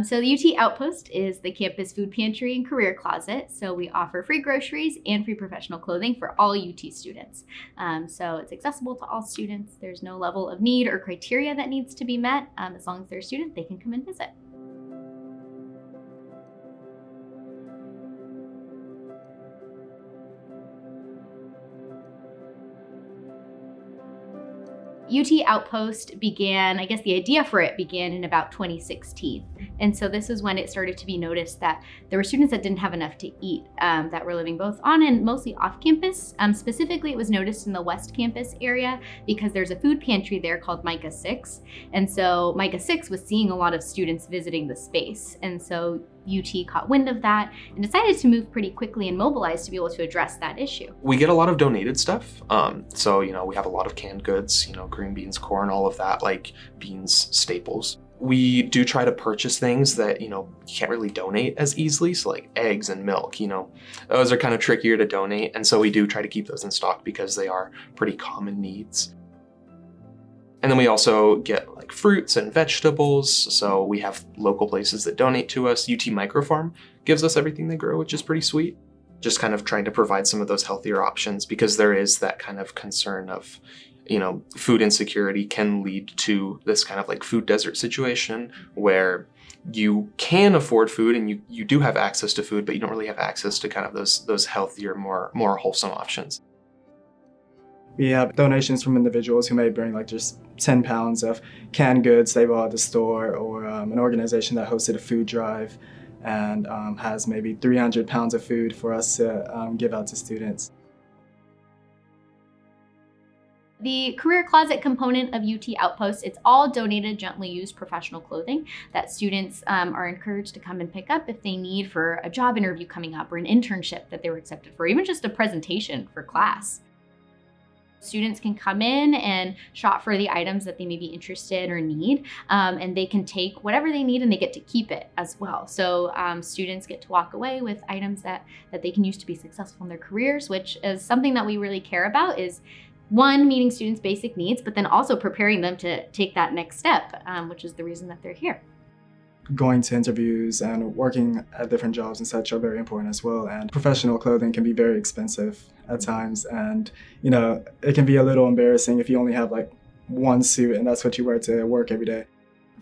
So the UT Outpost is the campus food pantry and career closet. So we offer free groceries and free professional clothing for all UT students. So it's accessible to all students. There's no level of need or criteria that needs to be met. As long as they're a student, they can come and visit. UT Outpost began, I guess the idea for it began in about 2016. And so this is when it started to be noticed that there were students that didn't have enough to eat, that were living both on and mostly off campus. Specifically, it was noticed in the West Campus area because there's a food pantry there called Micah 6. And so Micah 6 was seeing a lot of students visiting the space. And so UT caught wind of that and decided to move pretty quickly and mobilize to be able to address that issue. We get a lot of donated stuff. So, we have a lot of canned goods, green beans, corn, all of that, like beans, staples. We do try to purchase things that, you can't really donate as easily. So like eggs and milk, those are kind of trickier to donate. And so we do try to keep those in stock because they are pretty common needs. And then we also get like fruits and vegetables. So we have local places that donate to us. UT Microfarm gives us everything they grow, which is pretty sweet. Just kind of trying to provide some of those healthier options because there is that kind of concern of, food insecurity can lead to this kind of like food desert situation where you can afford food and you do have access to food, but you don't really have access to kind of those healthier, more wholesome options. We have donations from individuals who may bring like just 10 pounds of canned goods they bought at the store, or an organization that hosted a food drive and has maybe 300 pounds of food for us to give out to students. The career closet component of UT Outpost, it's all donated, gently used professional clothing that students are encouraged to come and pick up if they need for a job interview coming up or an internship that they were accepted for, even just a presentation for class. Students can come in and shop for the items that they may be interested or need, and they can take whatever they need and they get to keep it as well. So students get to walk away with items that they can use to be successful in their careers, which is something that we really care about, is one, meeting students' basic needs, but then also preparing them to take that next step, which is the reason that they're here. Going to interviews and working at different jobs and such are very important as well. And professional clothing can be very expensive at times. And, it can be a little embarrassing if you only have like one suit and that's what you wear to work every day.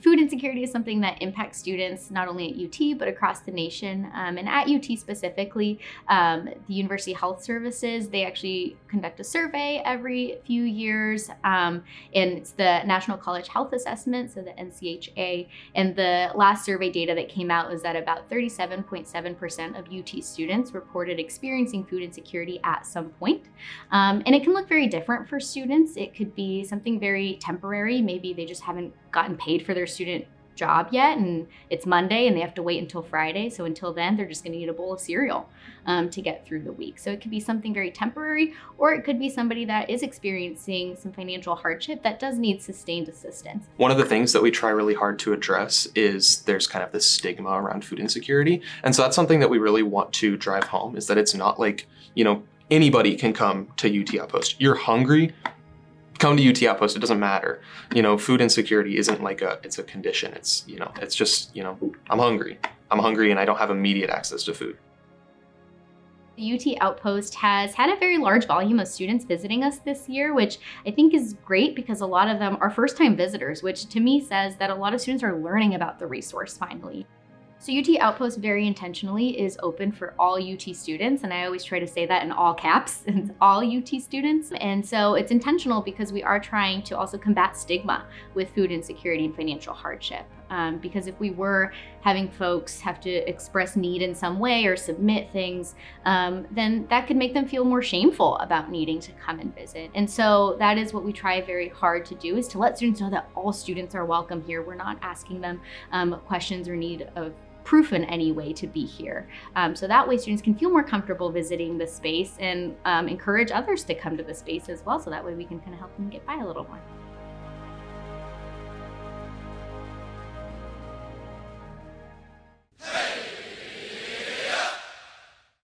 Food insecurity is something that impacts students not only at UT, but across the nation. And at UT specifically, the University Health Services, they actually conduct a survey every few years. And it's the National College Health Assessment, so the NCHA. And the last survey data that came out was that about 37.7% of UT students reported experiencing food insecurity at some point. And it can look very different for students. It could be something very temporary. Maybe they just haven't gotten paid for their student job yet and it's Monday and they have to wait until Friday. So until then, they're just going to eat a bowl of cereal to get through the week. So it could be something very temporary, or it could be somebody that is experiencing some financial hardship that does need sustained assistance. One of the things that we try really hard to address is there's kind of this stigma around food insecurity. And so that's something that we really want to drive home, is that it's not like, anybody can come to UT Outpost. You're hungry, come to UT Outpost, it doesn't matter. Food insecurity isn't like it's a condition. It's, it's just, I'm hungry and I don't have immediate access to food. The UT Outpost has had a very large volume of students visiting us this year, which I think is great because a lot of them are first-time visitors, which to me says that a lot of students are learning about the resource finally. So UT Outpost very intentionally is open for all UT students, and I always try to say that in all caps, it's all UT students. And so it's intentional because we are trying to also combat stigma with food insecurity and financial hardship. Because if we were having folks have to express need in some way or submit things, then that could make them feel more shameful about needing to come and visit. And so that is what we try very hard to do, is to let students know that all students are welcome here. We're not asking them questions or need of proof in any way to be here. So that way students can feel more comfortable visiting the space and encourage others to come to the space as well. So that way we can kind of help them get by a little more.